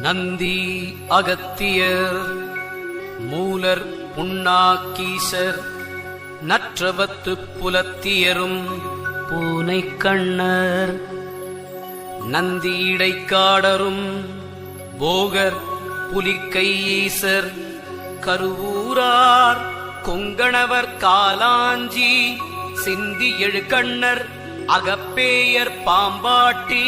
Nandi Agathiyar molar Punnakkeesar நற்றவத்து புலத்தியரும் பூனை கண்ணர் நந்தி இடைக்காடரும் போகர் புலிக்கையீசர் கருவூரார் கொங்கணவர் காலாஞ்சி சிந்தி எழுகண்ணர் அகப்பேயர் பாம்பாட்டி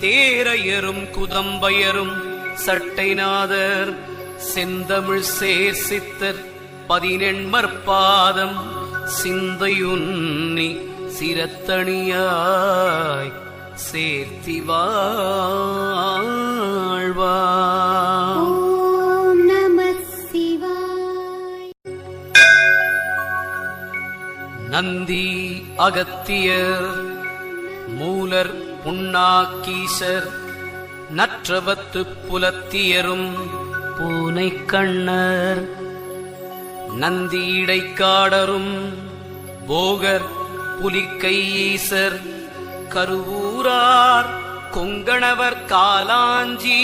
தேரையரும் குதம்பயரும் சட்டைநாதர் செந்தமிழ் சேர்சித்தர் பதினெண்மற்பாதம் சிந்தையுன்னி சிரத்தணியாய் சேர்த்தி வாழ்வார். ஓம் நமः சிவாய. நந்தி அகத்தியர் மூலர் புண்ணாக்கீசர் நற்றவத்து புலத்தியரும் பூனை கண்ணர் நந்தி இடைக்காடரும் போகர் புலிக்கையீசர் கருவூரார் கொங்கணவர் காலாஞ்சி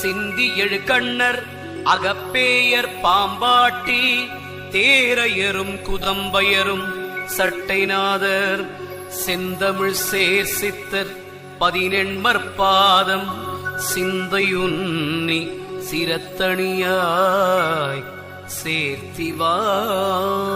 சிந்தி எழுகண்ணர் அகப்பேயர் பாம்பாட்டி தேரையரும் குதம்பயரும் சட்டைநாதர் செந்தமிழ் சேர்சித்தர் பதினெண்மற்பாதம் சிந்தையுன்னி சிரத்தணியாய் சேர்த்தி வாழ்வார்.